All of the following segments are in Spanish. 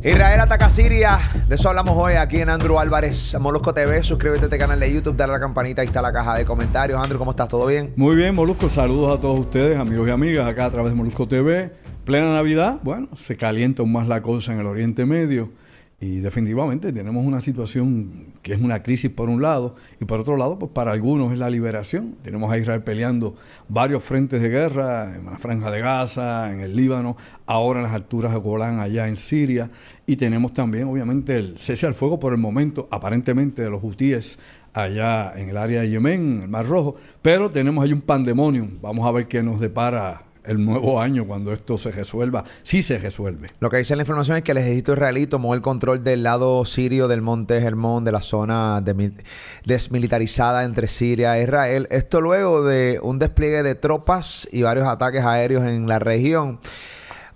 Israel ataca a Siria. De eso hablamos hoy aquí en Andrew Álvarez Molusco TV. Suscríbete a este canal de YouTube, dale a la campanita, ahí está la caja de comentarios. Andrew, ¿cómo estás? ¿Todo bien? Muy bien, Molusco. Saludos a todos ustedes, amigos y amigas, acá a través de Molusco TV. Plena Navidad, bueno, se calienta aún más la cosa en el Oriente Medio y definitivamente tenemos una situación que es una crisis por un lado y por otro lado, pues para algunos es la liberación. Tenemos a Israel peleando varios frentes de guerra, en la Franja de Gaza, en el Líbano, ahora en las alturas de Golán, allá en Siria, y tenemos también obviamente el cese al fuego por el momento, aparentemente de los hutíes allá en el área de Yemen, en el Mar Rojo, pero tenemos ahí un pandemonium. Vamos a ver qué nos depara el nuevo año cuando esto se resuelva, sí se resuelve. Lo que dice la información es que el ejército israelí tomó el control del lado sirio del monte Hermón, de la zona desmilitarizada entre Siria e Israel. Esto luego de un despliegue de tropas y varios ataques aéreos en la región.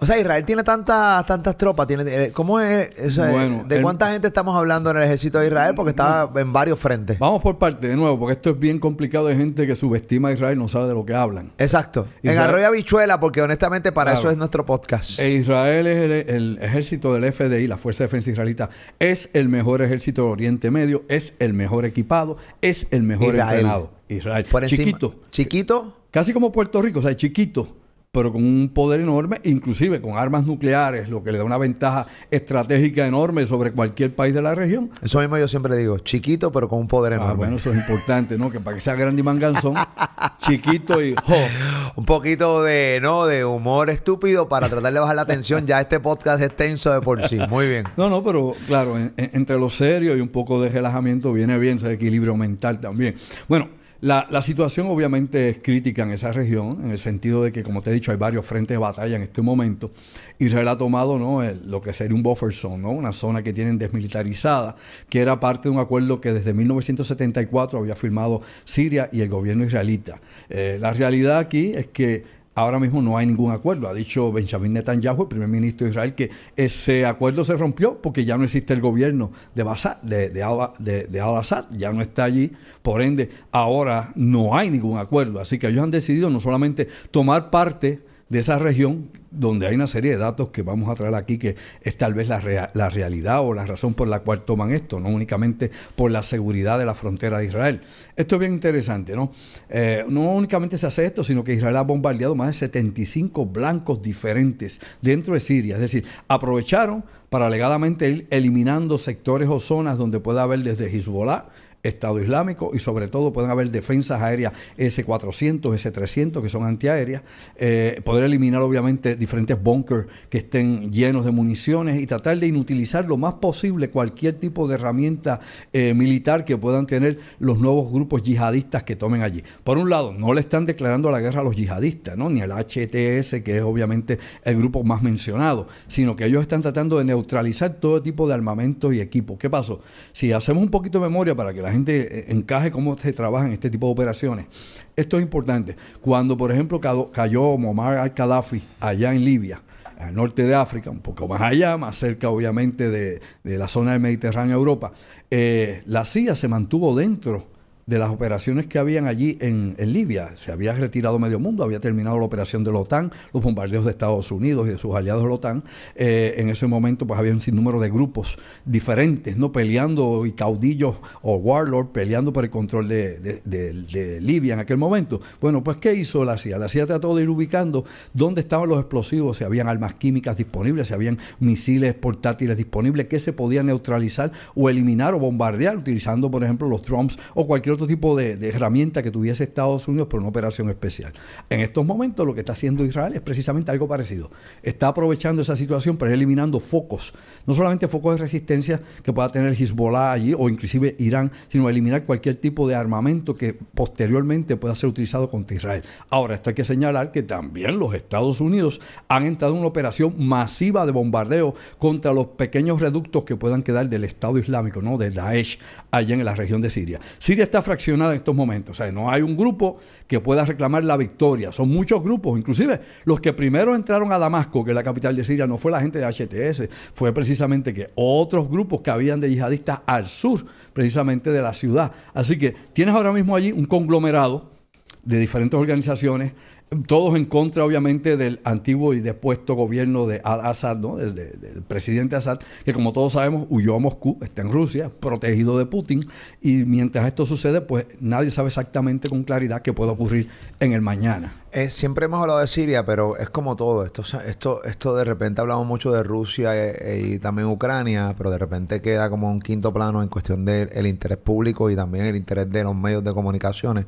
O sea, Israel tiene tantas tropas. ¿Cómo es? Bueno, ¿de cuánta gente estamos hablando en el ejército de Israel? Porque está en varios frentes. Vamos por parte de nuevo, porque esto es bien complicado. Hay gente que subestima a Israel, no sabe de lo que hablan. Exacto. Israel, en Arroyo Habichuela, porque honestamente para eso es nuestro podcast. Israel es el ejército del FDI, la Fuerza de Defensa Israelita. Es el mejor ejército del Oriente Medio, es el mejor equipado, es el mejor entrenado. Israel. Por encima, chiquito. ¿Chiquito? Casi como Puerto Rico, o sea, chiquito, pero con un poder enorme, inclusive con armas nucleares, lo que le da una ventaja estratégica enorme sobre cualquier país de la región. Eso mismo yo siempre digo, chiquito pero con un poder enorme. Bueno, eso es importante, ¿no? Que para que sea grande y manganzón, chiquito y un poquito de humor estúpido para tratar de bajar la tensión. Ya este podcast es tenso de por sí. Muy bien. No, pero claro, entre lo serio y un poco de relajamiento viene bien ese equilibrio mental también. Bueno, la situación obviamente es crítica en esa región, en el sentido de que, como te he dicho, hay varios frentes de batalla en este momento. Israel ha tomado, ¿no?, lo que sería un buffer zone, ¿no?, una zona que tienen desmilitarizada, que era parte de un acuerdo que desde 1974 había firmado Siria y el gobierno israelita. La realidad aquí es que ahora mismo no hay ningún acuerdo. Ha dicho Benjamin Netanyahu, el primer ministro de Israel, que ese acuerdo se rompió porque ya no existe el gobierno de Al-Assad, ya no está allí. Por ende, ahora no hay ningún acuerdo. Así que ellos han decidido no solamente tomar parte de esa región, donde hay una serie de datos que vamos a traer aquí, que es tal vez la realidad o la razón por la cual toman esto, no únicamente por la seguridad de la frontera de Israel. Esto es bien interesante, ¿no? No únicamente se hace esto, sino que Israel ha bombardeado más de 75 blancos diferentes dentro de Siria. Es decir, aprovecharon para alegadamente ir eliminando sectores o zonas donde pueda haber desde Hezbollah, Estado Islámico, y sobre todo pueden haber defensas aéreas S-400, S-300, que son antiaéreas, poder eliminar obviamente diferentes búnkers que estén llenos de municiones y tratar de inutilizar lo más posible cualquier tipo de herramienta militar que puedan tener los nuevos grupos yihadistas que tomen allí. Por un lado, no le están declarando la guerra a los yihadistas, ¿no?, ni al HTS, que es obviamente el grupo más mencionado, sino que ellos están tratando de neutralizar todo tipo de armamento y equipo. ¿Qué pasó? Si hacemos un poquito de memoria para que la gente encaje cómo se trabaja en este tipo de operaciones, esto es importante. Cuando, por ejemplo, cayó Muammar al-Gaddafi allá en Libia, al norte de África, un poco más allá, más cerca obviamente de la zona del Mediterráneo, Europa, la CIA se mantuvo dentro de las operaciones que habían allí en Libia. Se había retirado medio mundo, había terminado la operación de la OTAN, los bombardeos de Estados Unidos y de sus aliados de la OTAN. En ese momento pues había un sinnúmero de grupos diferentes, ¿no?, peleando, y caudillos o warlords peleando por el control de Libia en aquel momento. Bueno, pues ¿qué hizo la CIA? La CIA trató de ir ubicando dónde estaban los explosivos, si habían armas químicas disponibles, si habían misiles portátiles disponibles que se podían neutralizar o eliminar o bombardear utilizando, por ejemplo, los drones o cualquier otro tipo de herramienta que tuviese Estados Unidos por una operación especial. En estos momentos lo que está haciendo Israel es precisamente algo parecido. Está aprovechando esa situación para ir eliminando focos, no solamente focos de resistencia que pueda tener Hezbollah allí o inclusive Irán, sino eliminar cualquier tipo de armamento que posteriormente pueda ser utilizado contra Israel. Ahora, esto hay que señalar que también los Estados Unidos han entrado en una operación masiva de bombardeo contra los pequeños reductos que puedan quedar del Estado Islámico, ¿no?, de Daesh, allá en la región de Siria. Siria está fraccionada en estos momentos, o sea, no hay un grupo que pueda reclamar la victoria, son muchos grupos, inclusive los que primero entraron a Damasco, que es la capital de Siria, no fue la gente de HTS, fue precisamente que otros grupos que habían de yihadistas al sur, precisamente de la ciudad. Así que tienes ahora mismo allí un conglomerado de diferentes organizaciones, todos en contra, obviamente, del antiguo y depuesto gobierno de Assad, ¿no? Del presidente Assad, que como todos sabemos huyó a Moscú, está en Rusia, protegido de Putin, y mientras esto sucede, pues nadie sabe exactamente con claridad qué puede ocurrir en el mañana. Siempre hemos hablado de Siria, pero es como todo. Esto de repente hablamos mucho de Rusia y también Ucrania, pero de repente queda como un quinto plano en cuestión del interés público y también el interés de los medios de comunicaciones.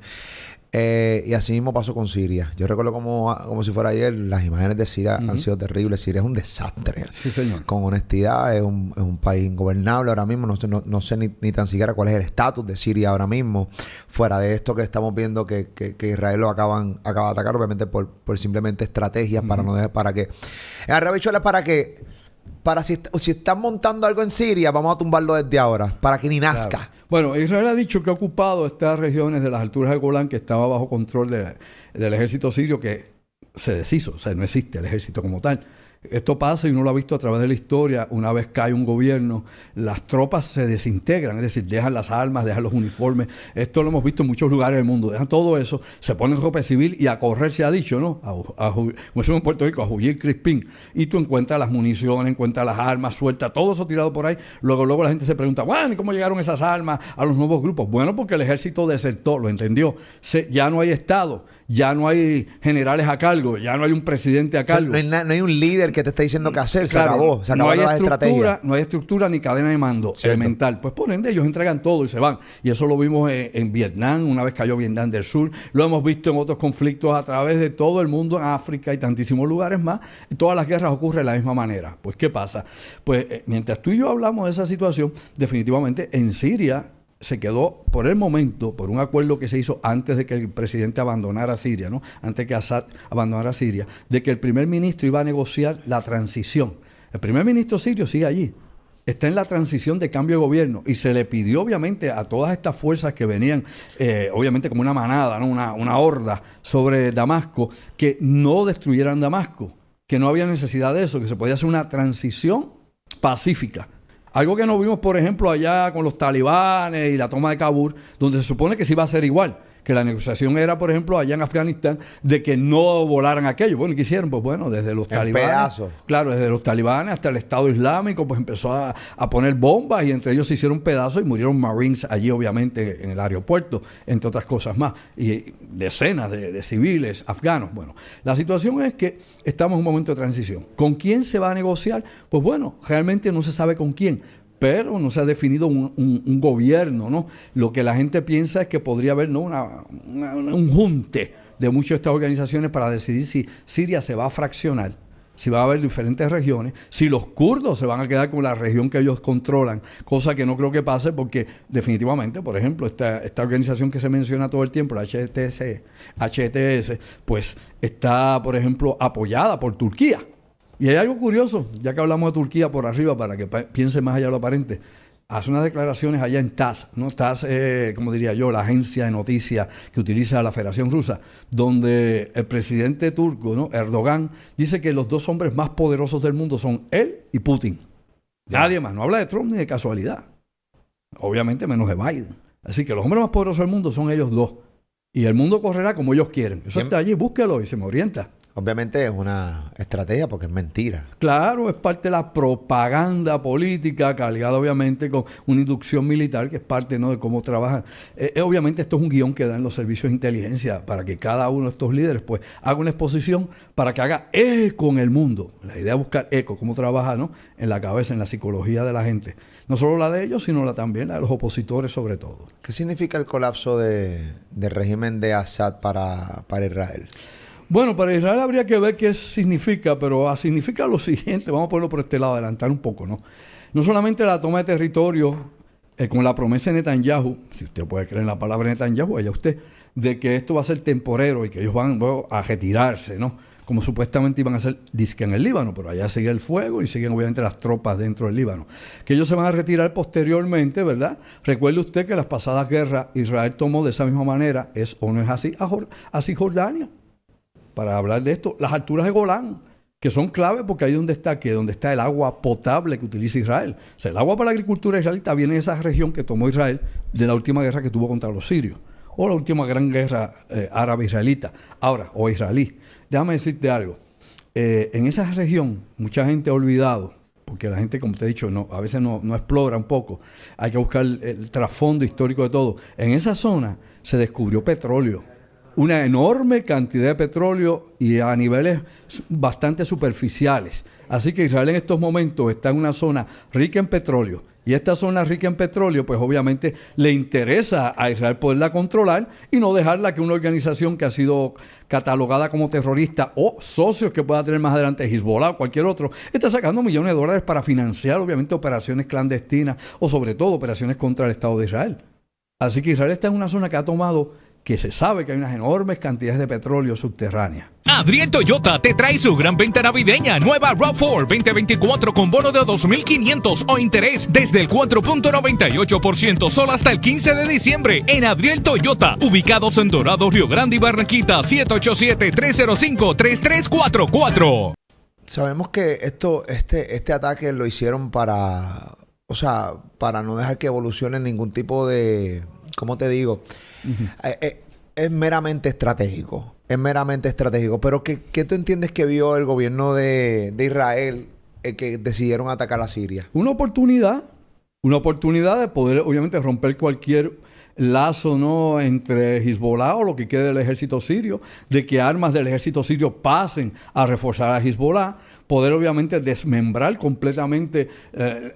Y así mismo pasó con Siria. Yo recuerdo como si fuera ayer, las imágenes de Siria han sido terribles. Siria es un desastre. Sí, señor. Con honestidad, es un país ingobernable ahora mismo. No sé ni tan siquiera cuál es el estatus de Siria ahora mismo. Fuera de esto que estamos viendo que Israel lo acaba de atacar, obviamente por simplemente estrategias para no dejar, para que... si están montando algo en Siria, vamos a tumbarlo desde ahora, para que ni nazca. Claro. Bueno, Israel ha dicho que ha ocupado estas regiones de las alturas del Golán, que estaba bajo control del ejército sirio, que se deshizo, o sea, no existe el ejército como tal. Esto pasa y uno lo ha visto a través de la historia. Una vez cae un gobierno, las tropas se desintegran, es decir, dejan las armas, dejan los uniformes. Esto lo hemos visto en muchos lugares del mundo. Dejan todo eso, se ponen ropa civil y a correr, se ha dicho, ¿no? Como decimos en Puerto Rico, a huir crispín. Y tú encuentras las municiones, encuentras las armas sueltas, todo eso tirado por ahí. Luego la gente se pregunta, bueno, ¿y cómo llegaron esas armas a los nuevos grupos? Bueno, porque el ejército desertó, lo entendió. Ya no hay Estado, ya no hay generales a cargo, ya no hay un presidente a cargo. O sea, no hay un líder que te está diciendo qué hacer, claro, se acabó las estrategias. No hay estructura ni cadena de mando elemental. Pues por ende ellos entregan todo y se van. Y eso lo vimos en Vietnam, una vez cayó Vietnam del Sur. Lo hemos visto en otros conflictos a través de todo el mundo, en África y tantísimos lugares más. En todas las guerras ocurre de la misma manera. Pues ¿qué pasa? Pues mientras tú y yo hablamos de esa situación, definitivamente en Siria se quedó por el momento, por un acuerdo que se hizo antes de que el presidente abandonara Siria, ¿no? Antes que Assad abandonara Siria, de que el primer ministro iba a negociar la transición. El primer ministro sirio sigue allí. Está en la transición de cambio de gobierno y se le pidió obviamente a todas estas fuerzas que venían, obviamente como una manada, ¿no? una horda sobre Damasco, que no destruyeran Damasco, que no había necesidad de eso, que se podía hacer una transición pacífica. Algo que no vimos, por ejemplo, allá con los talibanes y la toma de Kabul, donde se supone que se iba a hacer igual. Que la negociación era, por ejemplo, allá en Afganistán, de que no volaran aquello. Bueno, ¿qué hicieron? Pues bueno, desde los talibanes. Pedazos. Claro, desde los talibanes hasta el Estado Islámico, pues empezó a poner bombas y entre ellos se hicieron pedazos y murieron Marines allí, obviamente, en el aeropuerto, entre otras cosas más. Y decenas de civiles afganos. Bueno, la situación es que estamos en un momento de transición. ¿Con quién se va a negociar? Pues bueno, realmente no se sabe con quién. Pero no se ha definido un gobierno, ¿no? Lo que la gente piensa es que podría haber, ¿no? un junte de muchas de estas organizaciones para decidir si Siria se va a fraccionar, si va a haber diferentes regiones, si los kurdos se van a quedar con la región que ellos controlan, cosa que no creo que pase porque definitivamente, por ejemplo, esta organización que se menciona todo el tiempo, la HTS, pues está, por ejemplo, apoyada por Turquía. Y hay algo curioso, ya que hablamos de Turquía por arriba, para que piense más allá de lo aparente. Hace unas declaraciones allá en TASS, ¿no? TASS, como diría yo, la agencia de noticias que utiliza la Federación Rusa, donde el presidente turco, ¿no? Erdogan, dice que los dos hombres más poderosos del mundo son él y Putin. Nadie más, no habla de Trump ni de casualidad. Obviamente menos de Biden. Así que los hombres más poderosos del mundo son ellos dos. Y el mundo correrá como ellos quieren. Eso está allí, búsquelo y se me orienta. Obviamente es una estrategia porque es mentira. Claro, es parte de la propaganda política cargada obviamente con una inducción militar que es parte, ¿no?, de cómo trabajan. Obviamente esto es un guión que dan los servicios de inteligencia para que cada uno de estos líderes pues haga una exposición para que haga eco en el mundo. La idea es buscar eco, cómo trabaja, ¿no?, en la cabeza, en la psicología de la gente. No solo la de ellos, sino también la de los opositores sobre todo. ¿Qué significa el colapso del régimen de Assad para Israel? Bueno, para Israel habría que ver qué significa, pero significa lo siguiente, vamos a ponerlo por este lado, adelantar un poco, ¿no? No solamente la toma de territorio con la promesa de Netanyahu, si usted puede creer en la palabra Netanyahu, allá usted, de que esto va a ser temporero y que ellos van a retirarse, ¿no? Como supuestamente iban a hacer disque en el Líbano, pero allá sigue el fuego y siguen obviamente las tropas dentro del Líbano. Que ellos se van a retirar posteriormente, ¿verdad? Recuerde usted que las pasadas guerras Israel tomó de esa misma manera, ¿es o no es así? Así Jordania. Para hablar de esto, las alturas de Golán, que son clave porque ahí donde está el agua potable que utiliza Israel. O sea, el agua para la agricultura israelita viene de esa región que tomó Israel de la última guerra que tuvo contra los sirios. o la última gran guerra árabe-israelita, ahora, o israelí. Déjame decirte algo, en esa región mucha gente ha olvidado, porque la gente, como te he dicho, a veces no explora un poco, hay que buscar el trasfondo histórico de todo. En esa zona se descubrió petróleo, una enorme cantidad de petróleo y a niveles bastante superficiales. Así que Israel en estos momentos está en una zona rica en petróleo. Y esta zona rica en petróleo, pues obviamente le interesa a Israel poderla controlar y no dejarla que una organización que ha sido catalogada como terrorista o socios que pueda tener más adelante Hezbollah o cualquier otro, está sacando millones de dólares para financiar obviamente operaciones clandestinas o sobre todo operaciones contra el Estado de Israel. Así que Israel está en una zona que ha tomado, que se sabe que hay unas enormes cantidades de petróleo subterránea. Adriel Toyota te trae su gran venta navideña. Nueva RAV4 2024 con bono de $2,500 o interés desde el 4.98% solo hasta el 15 de diciembre en Adriel Toyota. Ubicados en Dorado, Río Grande y Barranquita. 787-305-3344. Sabemos que este ataque lo hicieron para no dejar que evolucione ningún tipo de, ¿cómo te digo? Es meramente estratégico. Es meramente estratégico. Pero ¿qué tú entiendes que vio el gobierno de Israel que decidieron atacar a Siria? Una oportunidad de poder obviamente romper cualquier lazo, ¿no?, entre Hezbollah o lo que quede del ejército sirio, de que armas del ejército sirio pasen a reforzar a Hezbollah, poder obviamente desmembrar completamente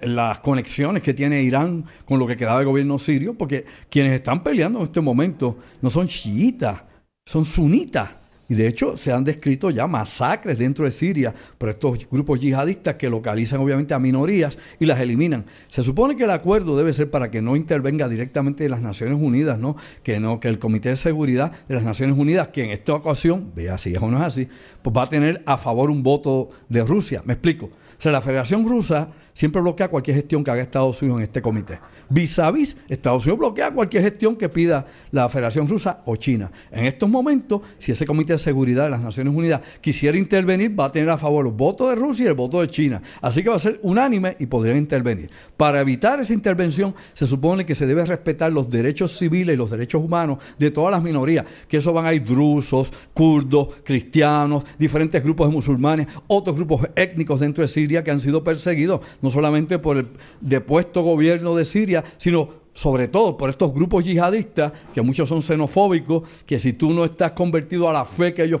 las conexiones que tiene Irán con lo que quedaba del gobierno sirio, porque quienes están peleando en este momento no son chiitas, son sunitas. Y de hecho se han descrito ya masacres dentro de Siria por estos grupos yihadistas que localizan obviamente a minorías y las eliminan. Se supone que el acuerdo debe ser para que no intervenga directamente las Naciones Unidas, ¿no? Que el Comité de Seguridad de las Naciones Unidas, que en esta ocasión, vea si es o no es así, pues va a tener a favor un voto de Rusia. Me explico. O sea, la Federación Rusa siempre bloquea cualquier gestión que haga Estados Unidos en este comité. Vis a vis, Estados Unidos bloquea cualquier gestión que pida la Federación Rusa o China. En estos momentos, si ese Comité de Seguridad de las Naciones Unidas quisiera intervenir, va a tener a favor el voto de Rusia y el voto de China. Así que va a ser unánime y podrían intervenir. Para evitar esa intervención, se supone que se debe respetar los derechos civiles y los derechos humanos de todas las minorías, que eso van a ir drusos, kurdos, cristianos, diferentes grupos de musulmanes, otros grupos étnicos dentro de Siria que han sido perseguidos, no solamente por el depuesto gobierno de Siria, sino sobre todo por estos grupos yihadistas, que muchos son xenofóbicos, que si tú no estás convertido a la fe que ellos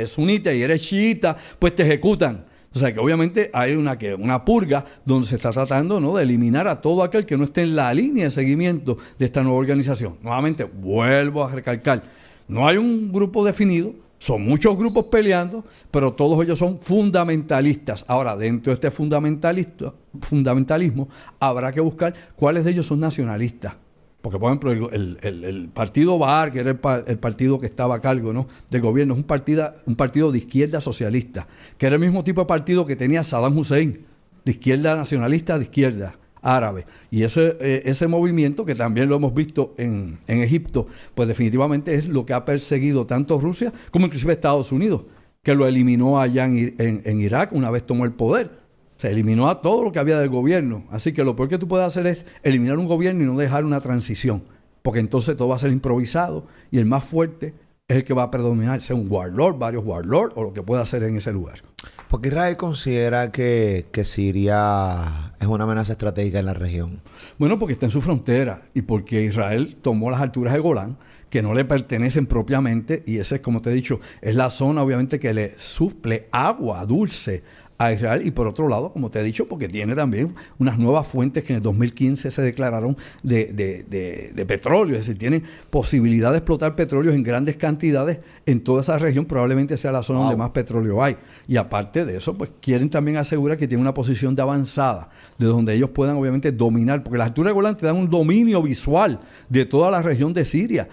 sunita y eres chiita, pues te ejecutan. O sea que obviamente hay una purga donde se está tratando, ¿no?, de eliminar a todo aquel que no esté en la línea de seguimiento de esta nueva organización. Nuevamente, vuelvo a recalcar, no hay un grupo definido, son muchos grupos peleando, pero todos ellos son fundamentalistas. Ahora, dentro de este fundamentalismo, habrá que buscar cuáles de ellos son nacionalistas. Porque, por ejemplo, el partido Baar, que era el partido que estaba a cargo, ¿no?, del gobierno, es un partido de izquierda socialista, que era el mismo tipo de partido que tenía Saddam Hussein, de izquierda nacionalista, de izquierda árabe. Y ese movimiento, que también lo hemos visto en Egipto, pues definitivamente es lo que ha perseguido tanto Rusia como inclusive Estados Unidos, que lo eliminó allá en Irak una vez tomó el poder. Se eliminó a todo lo que había del gobierno. Así que lo peor que tú puedes hacer es eliminar un gobierno y no dejar una transición, porque entonces todo va a ser improvisado y el más fuerte es el que va a predominar, sea un warlord, varios warlords o lo que pueda hacer en ese lugar. ¿Por qué Israel considera que Siria es una amenaza estratégica en la región? Bueno, porque está en su frontera y porque Israel tomó las alturas de Golán, que no le pertenecen propiamente, y esa es, como te he dicho, es la zona obviamente que le suple agua dulce a Israel, y por otro lado, como te he dicho, porque tiene también unas nuevas fuentes que en el 2015 se declararon de petróleo, es decir, tienen posibilidad de explotar petróleo en grandes cantidades en toda esa región, probablemente sea la zona donde más petróleo hay. Y aparte de eso, pues quieren también asegurar que tienen una posición de avanzada, de donde ellos puedan obviamente dominar, porque las alturas de Golán te dan un dominio visual de toda la región de Siria.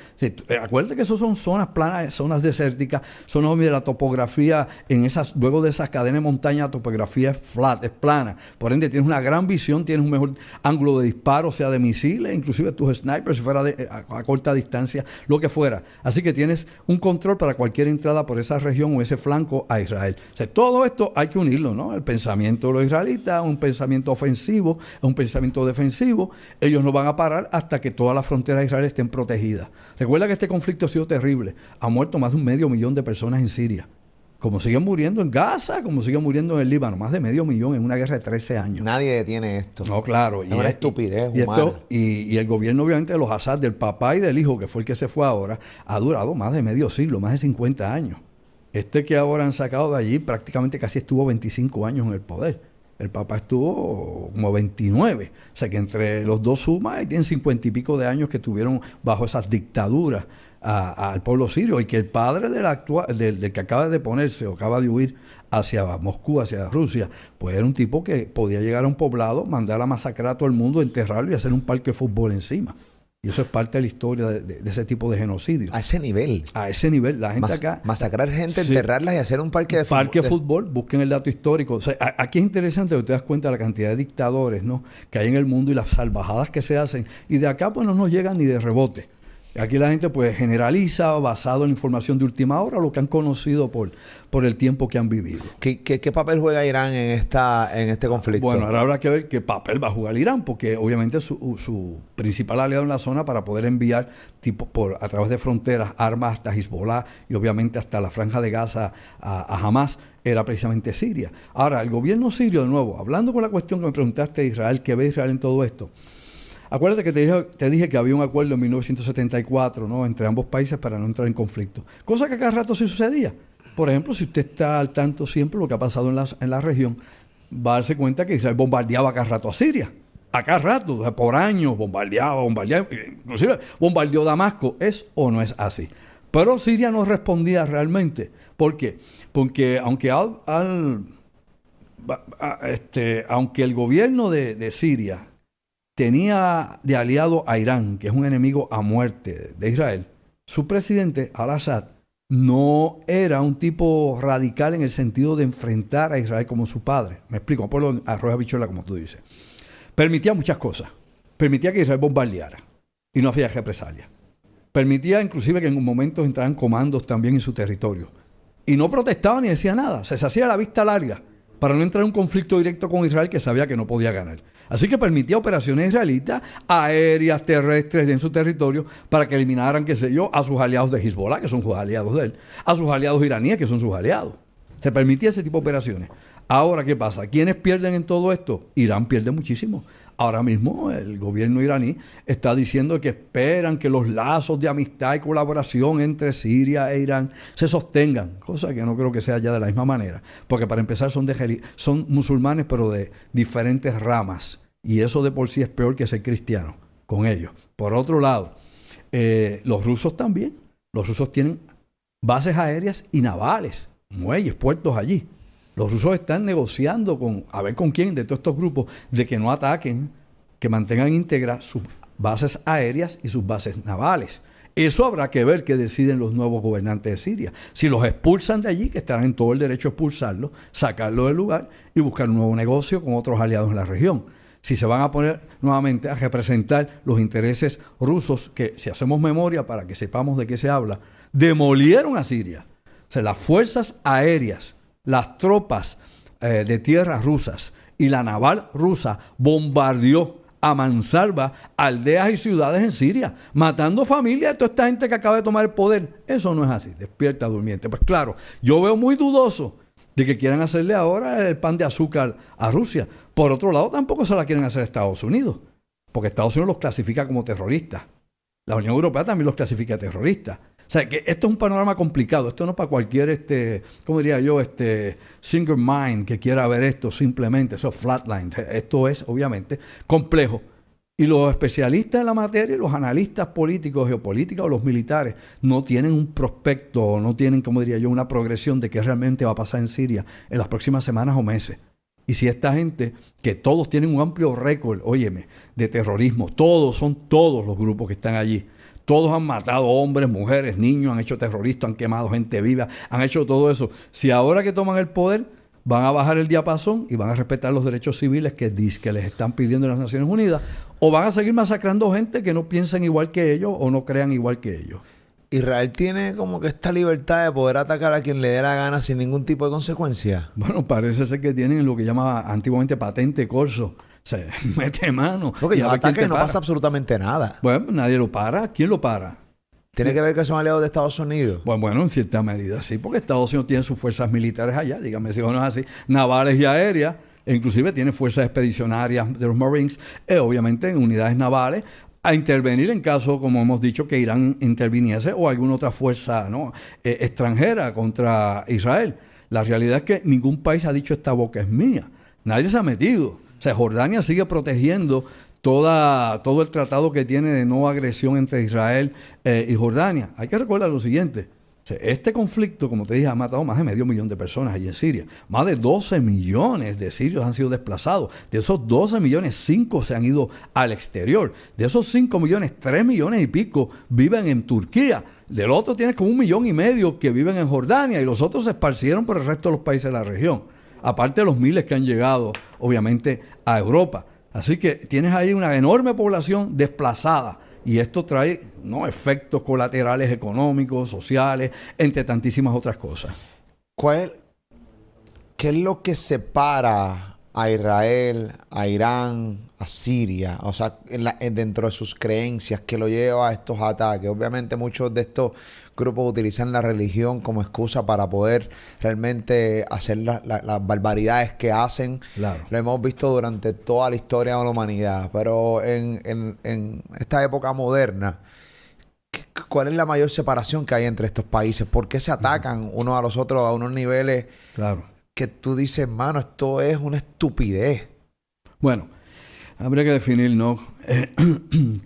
Acuérdate que eso son zonas planas, zonas desérticas, zonas donde la topografía, luego de esas cadenas de montaña topografía es flat, es plana. Por ende, tienes una gran visión, tienes un mejor ángulo de disparo, sea de misiles, inclusive tus snipers, si fuera a corta distancia, lo que fuera. Así que tienes un control para cualquier entrada por esa región o ese flanco a Israel. O sea, todo esto hay que unirlo, ¿no? El pensamiento de los israelitas, un pensamiento ofensivo, un pensamiento defensivo. Ellos no van a parar hasta que todas las fronteras de Israel estén protegidas. Recuerda que este conflicto ha sido terrible. Ha muerto más de 500,000 de personas en Siria. Como siguen muriendo en Gaza, como siguen muriendo en el Líbano. Más de 500,000 en una guerra de 13 años. Nadie detiene esto. No, claro. Es una estupidez humana. Y el gobierno, obviamente, de los Assad, del papá y del hijo, que fue el que se fue ahora, ha durado más de medio siglo, más de 50 años. Este que ahora han sacado de allí prácticamente casi estuvo 25 años en el poder. El papá estuvo como 29. O sea que entre los dos sumas y tienen 50 y pico de años que estuvieron bajo esas dictaduras al pueblo sirio, y que el padre del que acaba de ponerse o acaba de huir hacia Moscú, hacia Rusia, pues era un tipo que podía llegar a un poblado, mandar a masacrar a todo el mundo, enterrarlo y hacer un parque de fútbol encima. Y eso es parte de la historia de ese tipo de genocidio. A ese nivel. A ese nivel. La gente acá... Masacrar gente, sí, enterrarlas y hacer un parque de fútbol. Parque de fútbol, busquen el dato histórico. O sea, aquí es interesante que te das cuenta de la cantidad de dictadores, ¿no?, que hay en el mundo y las salvajadas que se hacen. Y de acá pues no nos llegan ni de rebote. Aquí la gente pues generaliza basado en información de última hora, lo que han conocido por el tiempo que han vivido. ¿Qué papel juega Irán en este conflicto? Bueno, ahora habrá que ver qué papel va a jugar Irán, porque obviamente su principal aliado en la zona para poder enviar a través de fronteras armas hasta Hezbollah y obviamente hasta la Franja de Gaza a Hamas era precisamente Siria. Ahora, el gobierno sirio, de nuevo, hablando con la cuestión que me preguntaste de Israel, ¿qué ve Israel en todo esto? Acuérdate que te dije que había un acuerdo en 1974, ¿no?, entre ambos países para no entrar en conflicto. Cosa que cada rato sí sucedía. Por ejemplo, si usted está al tanto siempre de lo que ha pasado en la región, va a darse cuenta que Israel bombardeaba cada rato a Siria. A cada rato, o sea, por años, bombardeaba, inclusive bombardeó Damasco. ¿Es o no es así? Pero Siria no respondía realmente. ¿Por qué? Porque aunque aunque el gobierno de Siria tenía de aliado a Irán, que es un enemigo a muerte de Israel, su presidente, al-Assad, no era un tipo radical en el sentido de enfrentar a Israel como su padre. Me explico, por lo arroz habichuela, como tú dices. Permitía muchas cosas. Permitía que Israel bombardeara y no había represalia. Permitía inclusive que en un momento entraran comandos también en su territorio. Y no protestaba ni decía nada. Se hacía la vista larga para no entrar en un conflicto directo con Israel que sabía que no podía ganar. Así que permitía operaciones israelitas aéreas, terrestres en su territorio para que eliminaran, qué sé yo, a sus aliados de Hezbollah, que son sus aliados de él, a sus aliados iraníes, que son sus aliados. Se permitía ese tipo de operaciones. Ahora, ¿qué pasa? ¿Quiénes pierden en todo esto? Irán pierde muchísimo. Ahora mismo el gobierno iraní está diciendo que esperan que los lazos de amistad y colaboración entre Siria e Irán se sostengan, cosa que no creo que sea ya de la misma manera, porque para empezar son musulmanes pero de diferentes ramas, y eso de por sí es peor que ser cristiano con ellos. Por otro lado, los rusos también. Los rusos tienen bases aéreas y navales, muelles, puertos allí. Los rusos están negociando a ver con quién de todos estos grupos, de que no ataquen, que mantengan íntegras sus bases aéreas y sus bases navales. Eso habrá que ver qué deciden los nuevos gobernantes de Siria. Si los expulsan de allí, que estarán en todo el derecho a expulsarlos, sacarlos del lugar y buscar un nuevo negocio con otros aliados en la región. Si se van a poner nuevamente a representar los intereses rusos, que si hacemos memoria para que sepamos de qué se habla, demolieron a Siria. O sea, las fuerzas aéreas, las tropas de tierra rusas y la naval rusa bombardeó a mansalva aldeas y ciudades en Siria, matando familias de toda esta gente que acaba de tomar el poder. Eso no es así. Despierta, durmiente. Pues claro, yo veo muy dudoso de que quieran hacerle ahora el pan de azúcar a Rusia. Por otro lado, tampoco se la quieren hacer a Estados Unidos, porque Estados Unidos los clasifica como terroristas. La Unión Europea también los clasifica terroristas. O sea, que esto es un panorama complicado. Esto no es para cualquier, ¿cómo diría yo? Single mind que quiera ver esto simplemente. Eso es flatline. Esto es, obviamente, complejo. Y los especialistas en la materia, los analistas políticos, geopolíticos o los militares, no tienen un prospecto, no tienen, como diría yo, una progresión de qué realmente va a pasar en Siria en las próximas semanas o meses. Y si esta gente, que todos tienen un amplio récord, óyeme, de terrorismo, son todos los grupos que están allí. Todos han matado hombres, mujeres, niños, han hecho terroristas, han quemado gente viva, han hecho todo eso. Si ahora que toman el poder van a bajar el diapasón y van a respetar los derechos civiles que les están pidiendo las Naciones Unidas, o van a seguir masacrando gente que no piensen igual que ellos o no crean igual que ellos. Israel tiene como que esta libertad de poder atacar a quien le dé la gana sin ningún tipo de consecuencia. Bueno, parece ser que tienen lo que llama antiguamente patente corso. Se mete mano. Porque ellos atacan y no pasa absolutamente nada. Bueno, nadie lo para. ¿Quién lo para? ¿Tiene que ver que son aliados de Estados Unidos? Bueno, en cierta medida sí, porque Estados Unidos tiene sus fuerzas militares allá, dígame si o no es así, navales y aéreas, e inclusive tiene fuerzas expedicionarias de los Marines, obviamente en unidades navales, a intervenir en caso, como hemos dicho, que Irán interviniese o alguna otra fuerza, ¿no?, extranjera contra Israel. La realidad es que ningún país ha dicho esta boca es mía. Nadie se ha metido. O sea, Jordania sigue protegiendo todo el tratado que tiene de no agresión entre Israel y Jordania. Hay que recordar lo siguiente. O sea, este conflicto, como te dije, ha matado más de 500,000 de personas allí en Siria. Más de 12 millones de sirios han sido desplazados. De esos 12 millones, 5 se han ido al exterior. De esos 5 millones, 3 millones y pico viven en Turquía. Del otro tienes como 1,5 millones que viven en Jordania y los otros se esparcieron por el resto de los países de la región. Aparte de los miles que han llegado, obviamente, a Europa. Así que tienes ahí una enorme población desplazada. Y esto trae, ¿no?, efectos colaterales económicos, sociales, entre tantísimas otras cosas. ¿Qué es lo que separa a Israel, a Irán, a Siria? O sea, dentro de sus creencias, que lo lleva a estos ataques. Obviamente muchos de estos grupos utilizan la religión como excusa para poder realmente hacer las barbaridades que hacen. Claro. Lo hemos visto durante toda la historia de la humanidad. Pero en esta época moderna, ¿cuál es la mayor separación que hay entre estos países? ¿Por qué se atacan unos a los otros a unos niveles que tú dices, mano, esto es una estupidez? Bueno, habría que definir, ¿no?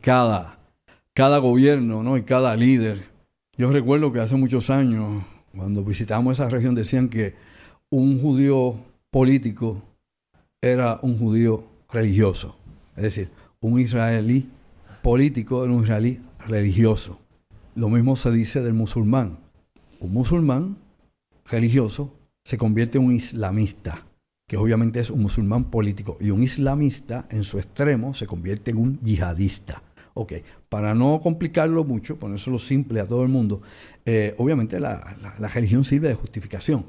cada gobierno, ¿no?, y cada líder. Yo recuerdo que hace muchos años, cuando visitamos esa región, decían que un judío político era un judío religioso. Es decir, un israelí político era un israelí religioso. Lo mismo se dice del musulmán. Un musulmán religioso se convierte en un islamista, que obviamente es un musulmán político. Y un islamista, en su extremo, se convierte en un yihadista. Ok, para no complicarlo mucho, ponérselo simple a todo el mundo, obviamente la religión sirve de justificación.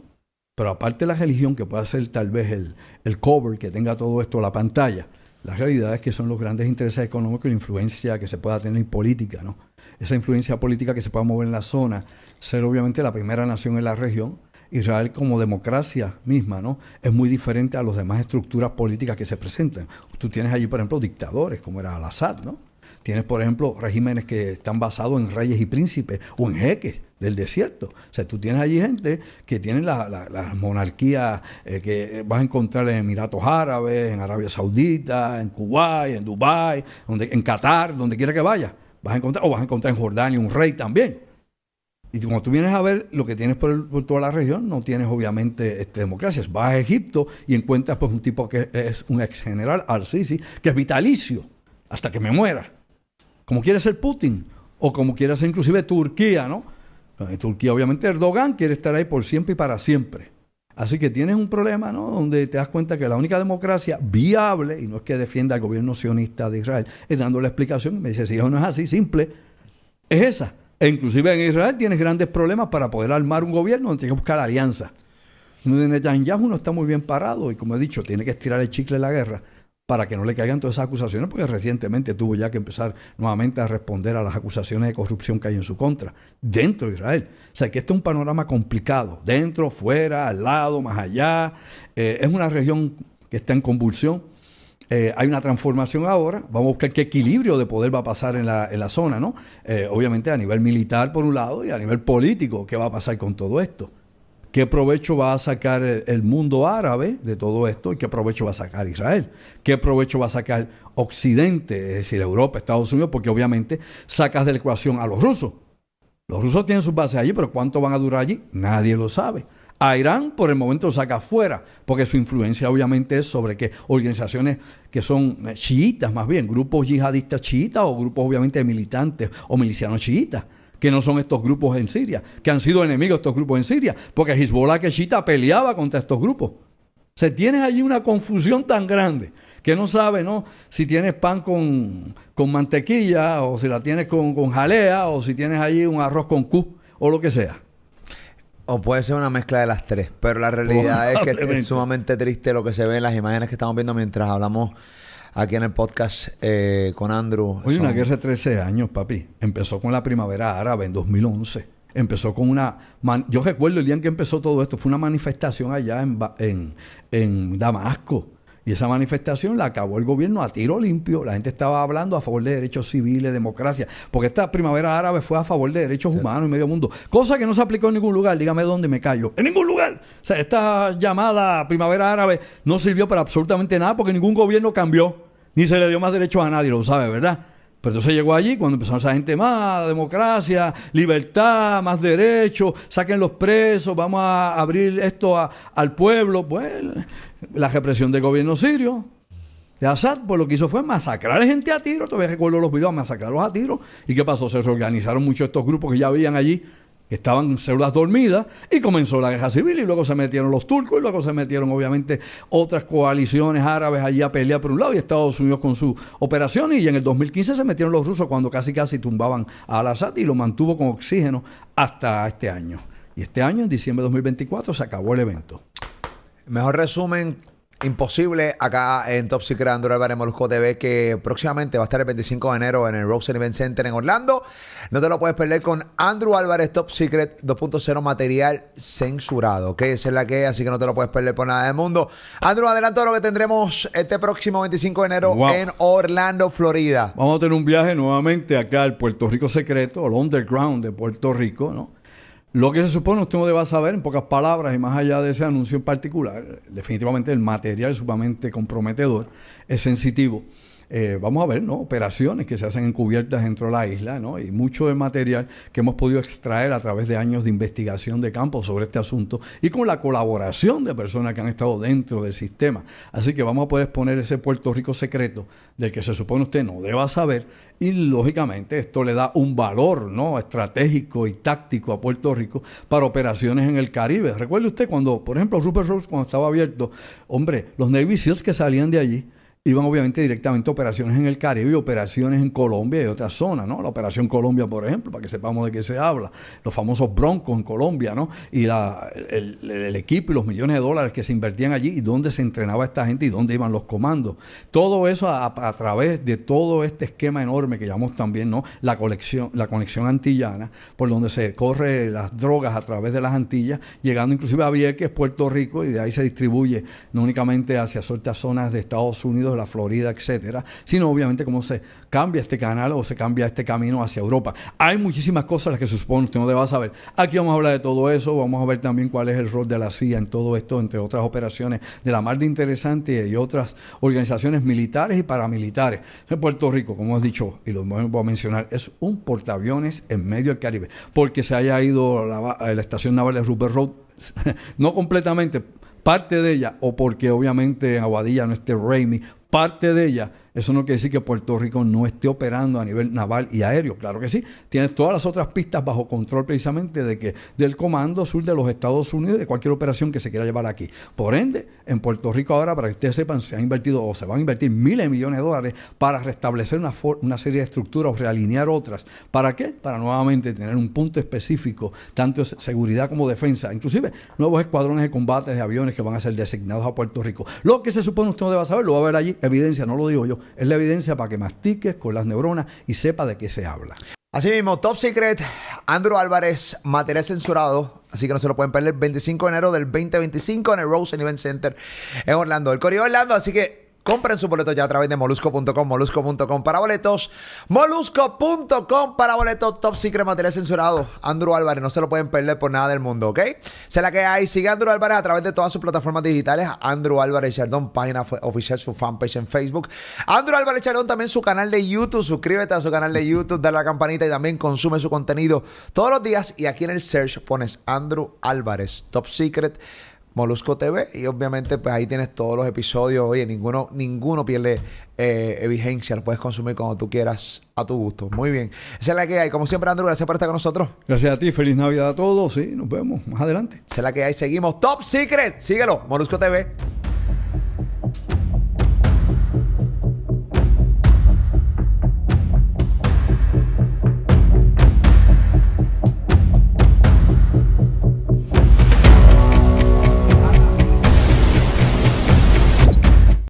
Pero aparte de la religión, que pueda ser tal vez el cover que tenga todo esto, la pantalla, la realidad es que son los grandes intereses económicos y la influencia que se pueda tener en política, ¿no? Esa influencia política que se pueda mover en la zona, ser obviamente la primera nación en la región. Israel como democracia misma, ¿no?, es muy diferente a las demás estructuras políticas que se presentan. Tú tienes allí, por ejemplo, dictadores, como era Al-Assad, ¿no? Tienes, por ejemplo, regímenes que están basados en reyes y príncipes o en jeques del desierto. O sea, tú tienes allí gente que tiene la monarquía que vas a encontrar en Emiratos Árabes, en Arabia Saudita, en Kuwait, en Dubái, en Qatar, donde quiera que vayas. Vas a encontrar en Jordania un rey también. Y cuando tú vienes a ver lo que tienes por toda la región, no tienes obviamente democracias. Vas a Egipto y encuentras pues un tipo que es un ex general, Al-Sisi, que es vitalicio hasta que me muera. Como quiere ser Putin, o como quiere ser inclusive Turquía, ¿no? En Turquía, obviamente, Erdogan quiere estar ahí por siempre y para siempre. Así que tienes un problema, ¿no?, donde te das cuenta que la única democracia viable, y no es que defienda al gobierno sionista de Israel, es dando la explicación, y me dice, si eso no es así, simple, es esa. E inclusive en Israel tienes grandes problemas para poder armar un gobierno donde tienes que buscar alianza. Netanyahu no está muy bien parado, y como he dicho, tiene que estirar el chicle de la guerra para que no le caigan todas esas acusaciones, porque recientemente tuvo ya que empezar nuevamente a responder a las acusaciones de corrupción que hay en su contra, dentro de Israel. O sea, que este es un panorama complicado, dentro, fuera, al lado, más allá. Es una región que está en convulsión. Hay una transformación ahora. Vamos a buscar qué equilibrio de poder va a pasar en la zona, ¿no? Obviamente a nivel militar, por un lado, y a nivel político, ¿qué va a pasar con todo esto? ¿Qué provecho va a sacar el mundo árabe de todo esto? ¿Y qué provecho va a sacar Israel? ¿Qué provecho va a sacar Occidente, es decir, Europa, Estados Unidos? Porque obviamente sacas de la ecuación a los rusos. Los rusos tienen sus bases allí, pero ¿cuánto van a durar allí? Nadie lo sabe. A Irán, por el momento, lo saca afuera, porque su influencia obviamente es sobre que organizaciones que son chiitas, más bien, grupos yihadistas chiitas o grupos obviamente de militantes o milicianos chiitas, que no son estos grupos en Siria, que han sido enemigos de estos grupos en Siria, porque Hezbollah, que es chiita, peleaba contra estos grupos. sea, tienes allí una confusión tan grande que no sabes, ¿no?, si tienes pan con mantequilla o si la tienes con jalea o si tienes allí un arroz con cu o lo que sea. O puede ser una mezcla de las tres, pero la realidad es que es sumamente triste lo que se ve en las imágenes que estamos viendo mientras hablamos aquí en el podcast con Andrew. Oye, una guerra de 13 años, papi. Empezó con la primavera árabe en 2011. Empezó con una... Yo recuerdo el día en que empezó todo esto, fue una manifestación allá en Damasco. Y esa manifestación la acabó el gobierno a tiro limpio. La gente estaba hablando a favor de derechos civiles, democracia. Porque esta primavera árabe fue a favor de derechos humanos en medio mundo. Cosa que no se aplicó en ningún lugar. Dígame dónde me callo. ¡En ningún lugar! O sea, esta llamada primavera árabe no sirvió para absolutamente nada porque ningún gobierno cambió. Ni se le dio más derechos a nadie, lo sabe, ¿verdad? Pero entonces llegó allí cuando empezaron esa gente, más democracia, libertad, más derechos, saquen los presos, vamos a abrir esto al pueblo. Pues la represión del gobierno sirio, de Assad, pues lo que hizo fue masacrar a gente a tiro. Todavía recuerdo los videos, masacrarlos a tiro. ¿Y qué pasó? Se reorganizaron muchos estos grupos que ya habían allí, que estaban en células dormidas, y comenzó la guerra civil, y luego se metieron los turcos, y luego se metieron obviamente otras coaliciones árabes allí a pelear por un lado, y Estados Unidos con sus operaciones, y en el 2015 se metieron los rusos cuando casi tumbaban a Al-Assad, y lo mantuvo con oxígeno hasta este año. Y este año, en diciembre de 2024, se acabó el evento. Mejor resumen imposible acá en Top Secret. Andrew Álvarez, Molusco TV, que próximamente va a estar el 25 de enero en el Rosen Event Center en Orlando. No te lo puedes perder con Andrew Álvarez, Top Secret 2.0, material censurado, ¿ok? Esa es la que es, así que no te lo puedes perder por nada del mundo. Andrew, adelanto lo que tendremos este próximo 25 de enero en Orlando, Florida. Vamos a tener un viaje nuevamente acá al Puerto Rico secreto, el underground de Puerto Rico, ¿no? Lo que se supone usted no deba saber, en pocas palabras, y más allá de ese anuncio en particular, definitivamente el material es sumamente comprometedor, es sensitivo. Vamos a ver, ¿no?, operaciones que se hacen encubiertas dentro de la isla, ¿no?, y mucho del material que hemos podido extraer a través de años de investigación de campo sobre este asunto y con la colaboración de personas que han estado dentro del sistema. Así que vamos a poder exponer ese Puerto Rico secreto del que se supone usted no deba saber, y lógicamente esto le da un valor, ¿no?, estratégico y táctico a Puerto Rico para operaciones en el Caribe. Recuerde usted cuando, por ejemplo, Rupert Rhodes, cuando estaba abierto, hombre, los Navy SEALs que salían de allí iban obviamente directamente a operaciones en el Caribe y operaciones en Colombia y otras zonas, ¿no? La Operación Colombia, por ejemplo, para que sepamos de qué se habla. Los famosos Broncos en Colombia, ¿no? Y el equipo y los millones de dólares que se invertían allí y dónde se entrenaba esta gente y dónde iban los comandos. Todo eso a través de todo este esquema enorme que llamamos también, ¿no?, la conexión antillana, por donde se corre las drogas a través de las Antillas, llegando inclusive a Vieques, Puerto Rico, y de ahí se distribuye no únicamente hacia ciertas zonas de Estados Unidos, de la Florida, etcétera, sino obviamente cómo se cambia este canal o se cambia este camino hacia Europa. Hay muchísimas cosas las que se supone usted no deba saber. Aquí vamos a hablar de todo eso, vamos a ver también cuál es el rol de la CIA en todo esto, entre otras operaciones de la mar de interesante y otras organizaciones militares y paramilitares. En Puerto Rico, como he dicho y lo voy a mencionar, es un portaaviones en medio del Caribe, porque se haya ido la estación naval de Rupert Rhodes, no completamente, parte de ella, o porque obviamente en Aguadilla no esté Ramey, parte de ella. Eso no quiere decir que Puerto Rico no esté operando a nivel naval y aéreo. Claro que sí. Tienes todas las otras pistas bajo control precisamente del Comando Sur de los Estados Unidos, de cualquier operación que se quiera llevar aquí. Por ende, en Puerto Rico ahora, para que ustedes sepan, se han invertido o se van a invertir miles de millones de dólares para restablecer una serie de estructuras o realinear otras. ¿Para qué? Para nuevamente tener un punto específico, tanto de seguridad como defensa. Inclusive, nuevos escuadrones de combate de aviones que van a ser designados a Puerto Rico. Lo que se supone usted no deba saber, lo va a ver allí. Evidencia, no lo digo yo. Es la evidencia para que mastiques con las neuronas y sepa de qué se habla. Así mismo, Top Secret, Andrew Álvarez, material censurado. Así que no se lo pueden perder. 25 de enero del 2025 en el Rosen Event Center en Orlando. El Correo de Orlando, así que compren su boleto ya a través de molusco.com, molusco.com para boletos, molusco.com para boletos, Top Secret, material censurado. Andrew Álvarez, no se lo pueden perder por nada del mundo, ¿ok? Se la que hay. Sigue a Andrew Álvarez a través de todas sus plataformas digitales. Andrew Álvarez Chardón, página oficial, su fanpage en Facebook. Andrew Álvarez Chardón, también su canal de YouTube. Suscríbete a su canal de YouTube, dale a la campanita y también consume su contenido todos los días. Y aquí en el search pones Andrew Álvarez, Top Secret, Molusco TV, y obviamente pues ahí tienes todos los episodios. Oye, ninguno pierde vigencia. Lo puedes consumir cuando tú quieras, a tu gusto. Muy bien. Esa es la que hay. Como siempre, Andrew, gracias por estar con nosotros. Gracias a ti. Feliz Navidad a todos. Sí, nos vemos más adelante. Esa es la que hay. Seguimos. Top Secret. Síguelo. Molusco TV.